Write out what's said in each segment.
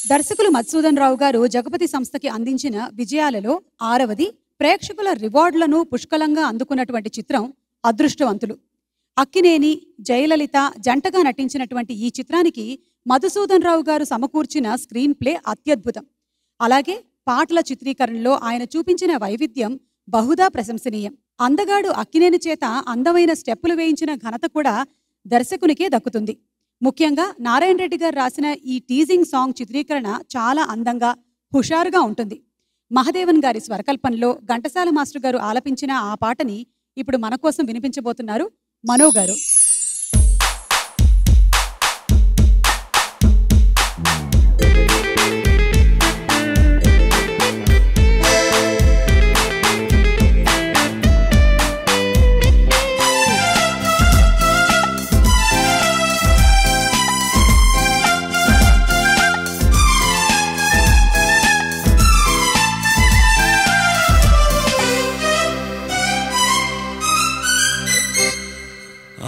దర్శకులు మధుసూదన్ రావు గారు జగపతి సంస్థకి అందించిన విజయాలలో 6వది ప్రేక్షకుల రివార్డులను పుష్కలంగా అందుకున్నటువంటి చిత్రం అదృష్టవంతులు. అక్కినేని, జయలలిత జంటగా నటించినటువంటి ఈ చిత్రానికి మధుసూదన్ రావు గారు సమకూర్చిన స్క్రీన్ ప్లే అత్యద్భుతం. అలాగే పాటల చిత్రీకరణలో ఆయన చూపించిన వైవిధ్యం బహుదా ప్రశంసనీయం. అందగాడు అక్కినేని చేత అందమైన స్టెప్పులు వేయించిన ఘనత కూడా దర్శకునికే దక్కుతుంది. ముఖ్యంగా నారాయణ రెడ్డి గారు రాసిన ఈ టీజింగ్ సాంగ్ చిత్రీకరణ చాలా అందంగా, హుషారుగా ఉంటుంది. మహదేవన్ గారి స్వరకల్పనలో ఘంటసాల మాస్టర్ గారు ఆలపించిన ఆ పాటని ఇప్పుడు మన కోసం వినిపించబోతున్నారు మనో గారు.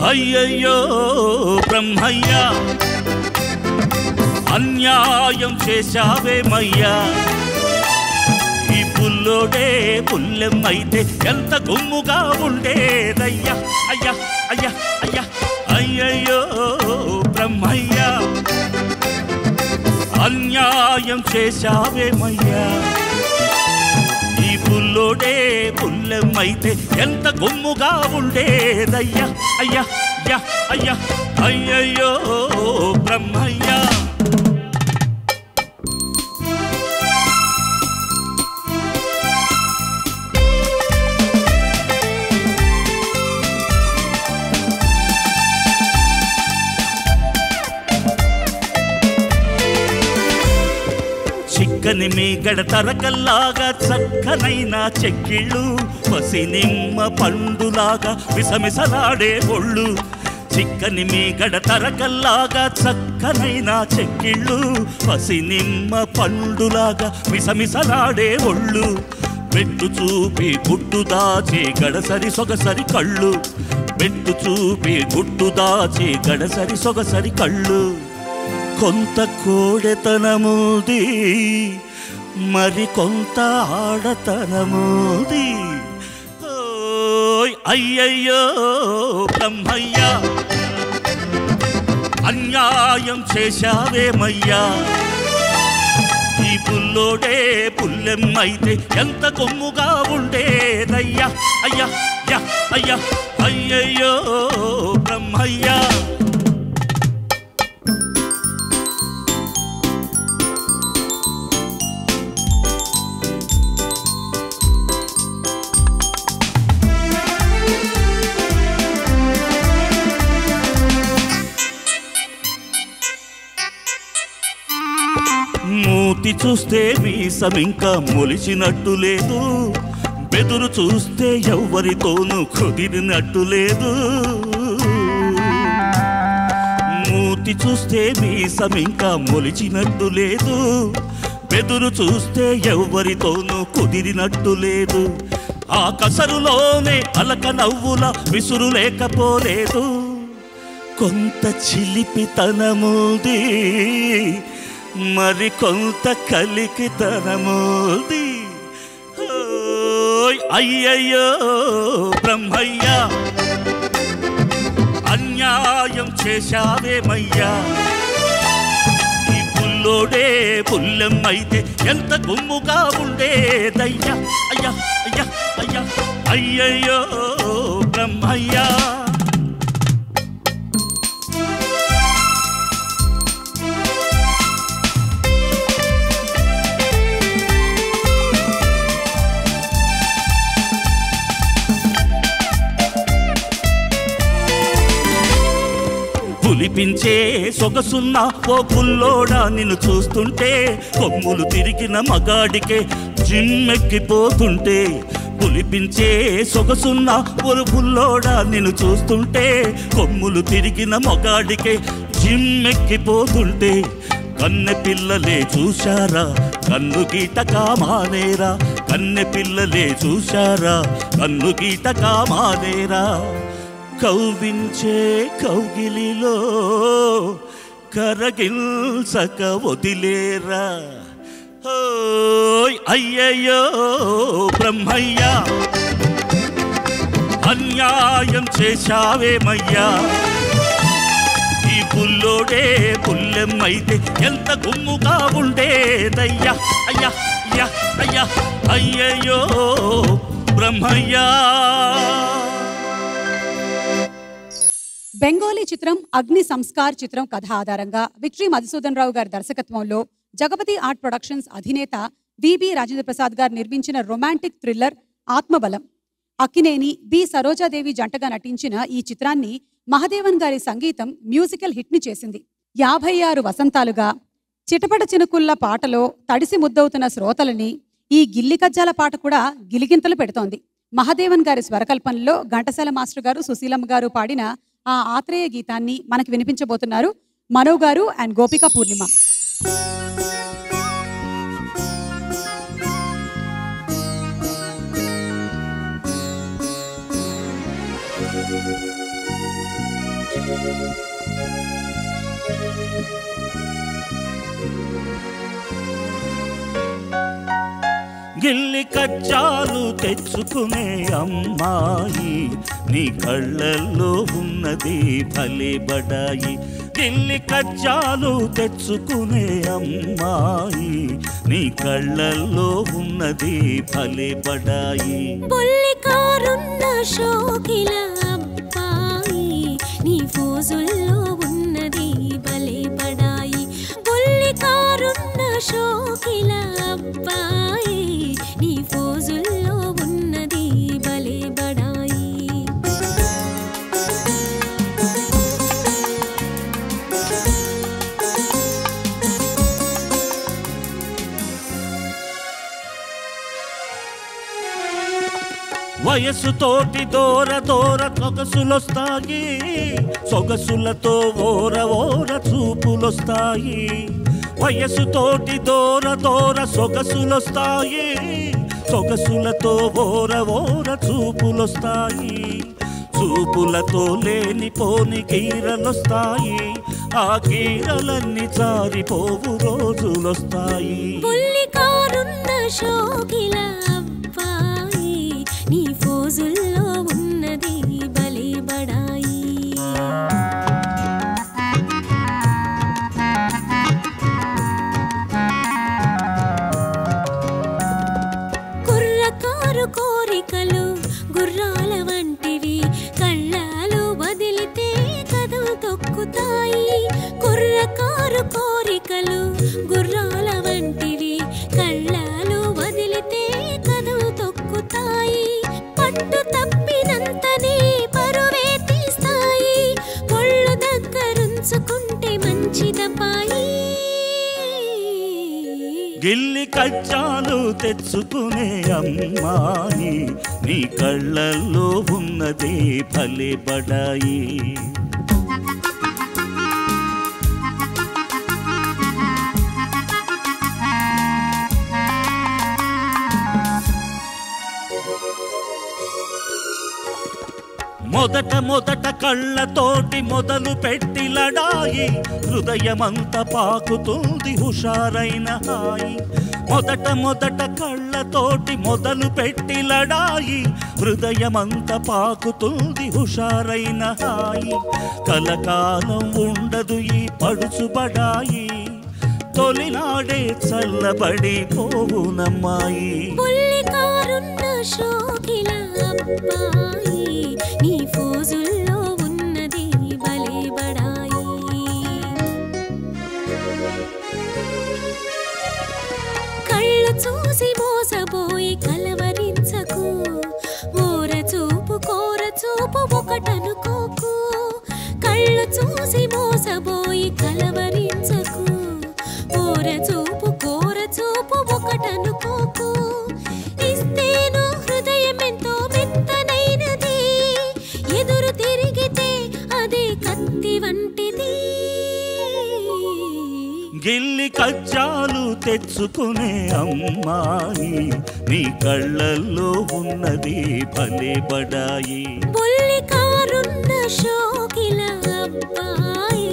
అయ్యయ్యో బ్రహ్మయ్యా, అన్యాయం చేశావేమయ్యా. ఈ పుల్లోడే పుల్లెమైతే ఎంత గుమ్ముగా ఉండేదయ్యా. అయ్యా అయ్యా అయ్యా అయ్యయ్యో బ్రహ్మయ్యా, అన్యాయం చేశావేమయ్యా. ఈ పుల్లోడే పుల్లెమైతే ఎంత గుమ్ముగా ఉండేదయ్యా. అయ్యా అయ్యా అయ్యా అయ్యయ్యో బ్రహ్మయ్యా. చిక్కని మీ గడతరకల్లాగా చక్కనైన చెక్కిళ్ళు, పసినిమ్మ పండులాగా విసమిసలాడే ఒళ్ళు. చిక్కని మీ గడతరకల్లాగా చక్కనైన చెక్కిళ్ళు, పసినిమ్మ పండులాగా విసమిసలాడే ఒళ్ళు. పెట్టు చూపి గుట్టు దాచి గడసరి సొగసరి కళ్ళు, పెట్టు చూపి గుట్టు దాచి గడసరి సొగసరి కళ్ళు. కొంత కోడెతనముది, మరి కొంత ఆడతనముది. ఓయ్ అయ్యయ్యో బ్రహ్మయ్యా, అన్యాయం చేశావేమయ్యా. ఈ పుల్లోడే పుల్లెమైతే ఎంత కొమ్ముగా ఉండేదయ్యా. అయ్యా అయ్యా అయ్యా అయ్యయ్యో బ్రహ్మయ్యా. మూతి చూస్తే మీసం ఇంకా మొలిచినట్టు లేదు, బెదురు చూస్తే ఎవ్వరితోనూ కుదిరినట్టు లేదు. మూతి చూస్తే మీసం ఇంకా మొలిచినట్టు లేదు, బెదురు చూస్తే ఎవ్వరితోనూ కుదిరినట్టు లేదు. ఆ కసరులోనే అలక నవ్వుల విసురు లేకపోలేదు. కొంత చిలిపితనముది, మరి కొంత కలికితనముది. ఓయ్ అయ్యయ్యో బ్రహ్మయ్యా, అన్యాయం చేశావేమయ్యా. ఈ పుల్లోడే పుల్లెమైతే ఎంత గుమ్ముగా ఉండేదయ్యా. అయ్యా అయ్యా అయ్యా అయ్యయ్యో బ్రహ్మయ్యా. పులిపించే సొగసున్న ఓ పుల్లోడా, నిన్ను చూస్తుంటే కొమ్ములు తిరిగిన మగాడికే జిమ్మెక్కిపోతుంటే. పులిపించే సొగసున్న ఓ పుల్లోడా, నిన్ను చూస్తుంటే కొమ్ములు తిరిగిన మగాడికే జిమ్మెక్కిపోతుంటే. కన్నె పిల్లలే చూశారా కన్ను గీటక మానేరా, కన్నె పిల్లలే చూశారా కన్ను గీటక మానేరా. కౌవించే కౌగిలిలో కరగిల్సక వదిలేరా ఓయ్ అయ్యయ్యో బ్రహ్మయ్య అన్యాయం చేశావేమయ్యా ఈ పుల్లోడే పుల్లెమైతే ఎంత గుమ్ముగా ఉండేదయ్యా అయ్యా అయ్యా అయ్యా అయ్యయ్యో బ్రహ్మయ్యా. బెంగాలీ చిత్రం అగ్ని సంస్కార్ చిత్రం కథ ఆధారంగా విక్టరీ మధుసూదన్ రావు గారి దర్శకత్వంలో జగపతి ఆర్ట్ ప్రొడక్షన్స్ అధినేత విబి రాజేంద్ర ప్రసాద్ గారు నిర్మించిన romantic thriller Atmabalam. Akkineni B Sarojadevi జంటగా నటించిన ఈ చిత్రాన్ని మహదేవన్ గారి సంగీతం మ్యూజికల్ హిట్ ని చేసింది. 56 వసంతాలుగా చిటపట చినుకుల్ల పాటలో తడిసి ముద్దవుతున్న శ్రోతలని ఈ గిల్లి కజ్జాల పాట కూడా గిలిగింతలు పెడుతోంది. మహదేవన్ గారి స్వరకల్పనలో ఘంటసాల మాస్టర్ గారు సుశీలమ్మ గారు పాడిన ఆ ఆత్రేయ గీతాన్ని మనకి వినిపించబోతున్నారు మనో గారు అండ్ గోపిక పూర్ణిమ. గిల్లి కజ్జాలు తెచ్చుకునే అమ్మాయి నీ కళ్ళల్లో ఉన్నది భలే బడాయి. గిల్లి కజ్జాలు తెచ్చుకునే అమ్మాయి నీ కళ్ళల్లో ఉన్నది భలే బడాయి. బొల్లికారున్న షోకిల అబ్బాయి నీ ఫోజుల్లో ఉన్నది భలే బడాయి. బొల్లికారున్న షోకిల అబ్బాయి నీ ఫోజుల్లో ఉన్నది భలే బడాయి. వయసుతోటి దూర దూర సొగసులొస్తాయి సొగసులతో ఓర ఓర చూపులొస్తాయి. వయసుతోటి దూర దూర సొగసులొస్తాయి సొగసులతో ఓర ఓర చూపులొస్తాయి. చూపులతో లేనిపోని కీరలొస్తాయి ఆ కీరలన్నీ జారిపోవు రోజులొస్తాయి. బొల్లికారున్న షోకిల అబ్బాయి నీ ఫోజుల్లో ఉన్నది భలే బడాయి. కుర్రకారు కోరికలు గుర్రాల వంటివి కళ్ళాలు వదిలితే కదవు తొక్కుతాయి. కుర్రకారు కోరికలు గుర్రాల వంటివి కళ్ళాలు వదిలితే కదవు తొక్కుతాయి. పట్టు తప్పినంతనే పరువే తీస్తాయి ఒళ్ళు దగ్గరుంచుకుంటే మంచిదపాయి. గిల్లి కజ్జాలు తెచ్చుకునే అమ్మాయి నీ కళ్ళల్లో ఉన్నదే భలే బడాయి. మొదట మొదట కళ్ళతోటి మొదలు పెట్టి లడాయి హృదయమంత పాకుతుంది హుషారైన హాయి. మొదట మొదట కళ్ళతోటి మొదలు పెట్టి లడాయి హృదయమంత పాకుతుంది హుషారైన హాయి. కలకాలం ఉండదు ఈ పడుచుబడాయి తొలినాడే చల్లబడి పోవునమ్మాయి. బొల్లికారున్న షోకిల అబ్బాయి నీ ఫోజుల్లో ఉన్నది భలే బడాయి. కళ్ళు చూసి మోసపోయి కలవరించకు ఓర చూపు కోర చూపు ఒకటనుకోకు. కళ్ళు చూసి మోసపోయి కలవరించకు ఓర చూపు కోర చూపు ఒకటనుకోకు. ఇస్తేను హృదయం ఎంతో మెత్తనైనది ఎదురు తిరిగితే అదే కత్తి వంటిది. గిల్లి కజ్జాలు తెచ్చుకునే అమ్మాయి నీ కళ్ళల్లో ఉన్నది భలే బడాయి. బొల్లికారున్న షోకిల అబ్బాయి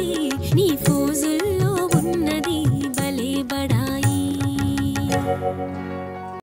నీ ఫోజుల్లో